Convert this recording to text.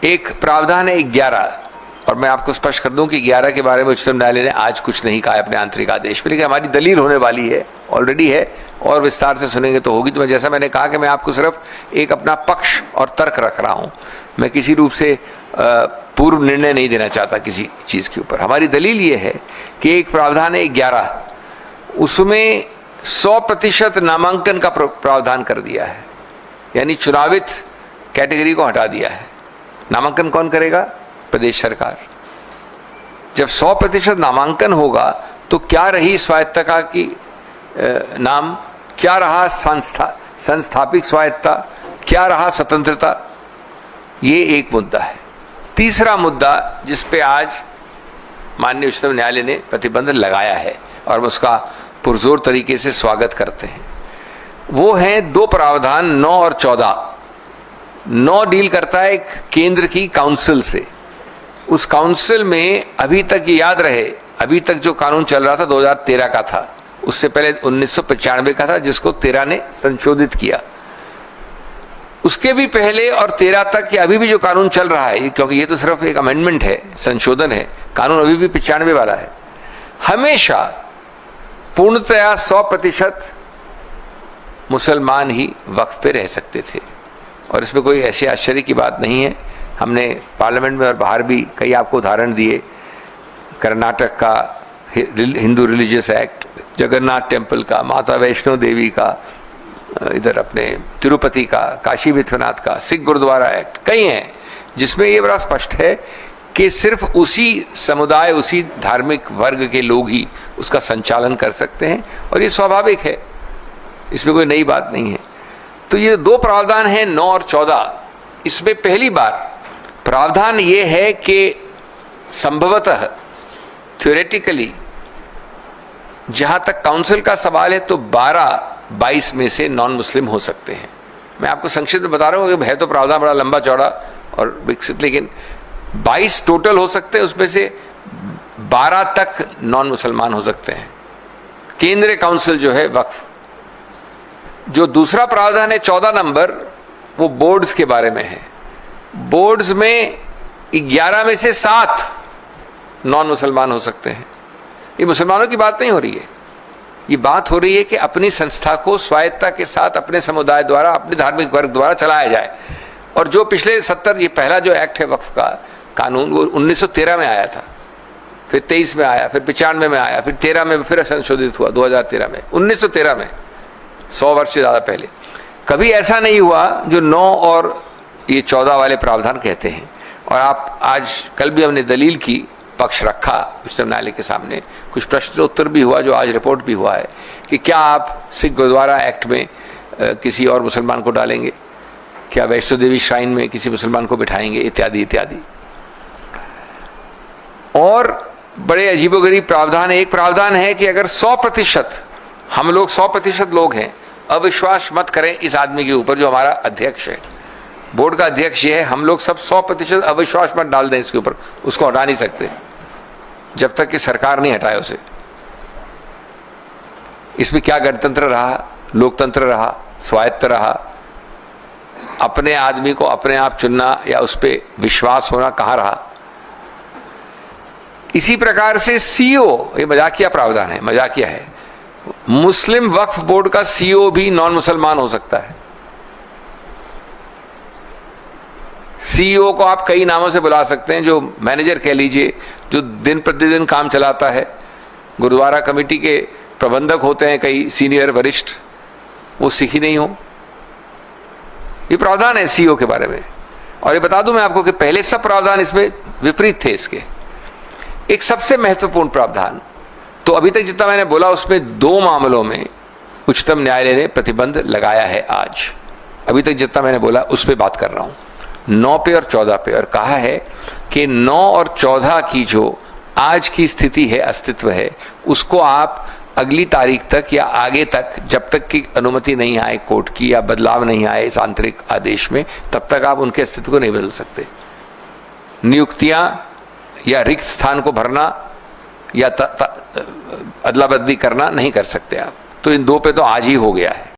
एक प्रावधान है 11, और मैं आपको स्पष्ट कर दूं कि 11 के बारे में उच्चतम न्यायालय ने आज कुछ नहीं कहा अपने आंतरिक आदेश में, लेकिन हमारी दलील होने वाली है, ऑलरेडी है, और विस्तार से सुनेंगे तो होगी। तो मैं जैसा मैंने कहा कि मैं आपको सिर्फ एक अपना पक्ष और तर्क रख रहा हूं, मैं किसी रूप से पूर्व निर्णय नहीं देना चाहता किसी चीज़ के ऊपर। हमारी दलील ये है कि एक प्रावधान है 11, उसमें 100% नामांकन का प्रावधान कर दिया है, यानी चुनावित कैटेगरी को हटा दिया है। नामांकन कौन करेगा? प्रदेश सरकार। जब 100% नामांकन होगा तो क्या रही स्वायत्तता की नाम, क्या रहा संस्थापिक स्वायत्तता, क्या रहा स्वतंत्रता? ये एक मुद्दा है। तीसरा मुद्दा जिस पे आज माननीय उच्चतम न्यायालय ने प्रतिबंध लगाया है और हम उसका पुरजोर तरीके से स्वागत करते हैं, वो हैं दो प्रावधान 9 और 14। 9 डील करता है एक केंद्र की काउंसिल से। उस काउंसिल में अभी तक ये याद रहे, अभी तक जो कानून चल रहा था 2013 का था, उससे पहले 1995 का था जिसको 13 ने संशोधित किया। उसके भी पहले और 13 तक के अभी भी जो कानून चल रहा है, क्योंकि ये तो सिर्फ एक अमेंडमेंट है, संशोधन है, कानून अभी भी 95 वाला है, हमेशा पूर्णतया 100% मुसलमान ही वक्फ पे रह सकते थे। और इसमें कोई ऐसे आश्चर्य की बात नहीं है। हमने पार्लियामेंट में और बाहर भी कई आपको उदाहरण दिए। कर्नाटक का Hindu religious act, Jagannath temple का, माता वैष्णो देवी का, इधर अपने तिरुपति का, काशी विश्वनाथ का, सिख गुरुद्वारा एक्ट, कई हैं जिसमें ये बड़ा स्पष्ट है कि सिर्फ उसी समुदाय, उसी धार्मिक वर्ग के लोग ही उसका संचालन कर सकते हैं, और ये स्वाभाविक है, इसमें कोई नई बात नहीं है। तो ये दो प्रावधान हैं 9 और 14। इसमें पहली बार प्रावधान ये है कि संभवतः थ्योरेटिकली जहां तक काउंसिल का सवाल है तो 12-22 में से नॉन मुस्लिम हो सकते हैं। मैं आपको संक्षिप्त में बता रहा हूं कि है तो प्रावधान बड़ा लंबा चौड़ा और विकसित, लेकिन 22 टोटल हो सकते हैं, उसमें से 12 तक नॉन मुसलमान हो सकते हैं। केंद्रीय काउंसिल जो है वक्फ। जो दूसरा प्रावधान है 14 नंबर, वो बोर्ड्स के बारे में है। बोर्ड्स में 11 में से 7 नॉन मुसलमान हो सकते हैं। ये मुसलमानों की बात नहीं हो रही है, ये बात हो रही है कि अपनी संस्था को स्वायत्तता के साथ अपने समुदाय द्वारा, अपने धार्मिक वर्ग द्वारा चलाया जाए। और जो पिछले 70, ये पहला जो एक्ट है वक्फ का कानून, वो 1913 में आया था, फिर 23 में आया, फिर 95 में आया, फिर 13 में फिर संशोधित हुआ 2013 में, 1913 में, 100 वर्ष से ज़्यादा पहले। कभी ऐसा नहीं हुआ जो 9 और ये 14 वाले प्रावधान कहते हैं। और आप आज कल भी हमने दलील की, पक्ष रखा उच्चतम न्यायालय के सामने, कुछ प्रश्न उत्तर भी हुआ जो आज रिपोर्ट भी हुआ है कि क्या आप सिख गुरुद्वारा एक्ट में किसी और मुसलमान को डालेंगे, क्या वैष्णो देवी श्राइन में किसी मुसलमान को बिठाएंगे, इत्यादि इत्यादि। और बड़े अजीबोगरीब प्रावधान है। एक प्रावधान है कि अगर 100%, हम लोग 100% लोग हैं, अविश्वास मत करें इस आदमी के ऊपर जो हमारा अध्यक्ष है, बोर्ड का अध्यक्ष ये है, हम लोग सब 100% अविश्वास मत डाल दें इसके ऊपर, उसको हटा नहीं सकते जब तक कि सरकार नहीं हटाए उसे। इसमें क्या गणतंत्र रहा, लोकतंत्र रहा, स्वायत्त रहा, अपने आदमी को अपने आप चुनना या उस पर विश्वास होना कहाँ रहा। इसी प्रकार से सीओ, ये मजाकिया प्रावधान है, मजाकिया है, मुस्लिम वक्फ बोर्ड का सीओ भी नॉन मुसलमान हो सकता है। सीईओ को आप कई नामों से बुला सकते हैं, जो मैनेजर कह लीजिए, जो दिन प्रतिदिन काम चलाता है। गुरुद्वारा कमेटी के प्रबंधक होते हैं कई सीनियर वरिष्ठ, वो सिख ही नहीं हो। ये प्रावधान है सीईओ के बारे में। और ये बता दूं मैं आपको कि पहले सब प्रावधान इसमें विपरीत थे इसके। एक सबसे महत्वपूर्ण प्रावधान, तो अभी तक जितना मैंने बोला उसमें 2 मामलों में उच्चतम न्यायालय ने प्रतिबंध लगाया है आज। अभी तक जितना मैंने बोला उस पर बात कर रहा हूं, 9 पे और 14 पे। और कहा है कि 9 और 14 की जो आज की स्थिति है, अस्तित्व है, उसको आप अगली तारीख तक या आगे तक, जब तक की अनुमति नहीं आए कोर्ट की या बदलाव नहीं आए इस आंतरिक आदेश में, तब तक आप उनके अस्तित्व को नहीं बदल सकते। नियुक्तियां या रिक्त स्थान को भरना या अदला बदली करना नहीं कर सकते आप। तो इन 2 पे तो आज ही हो गया है।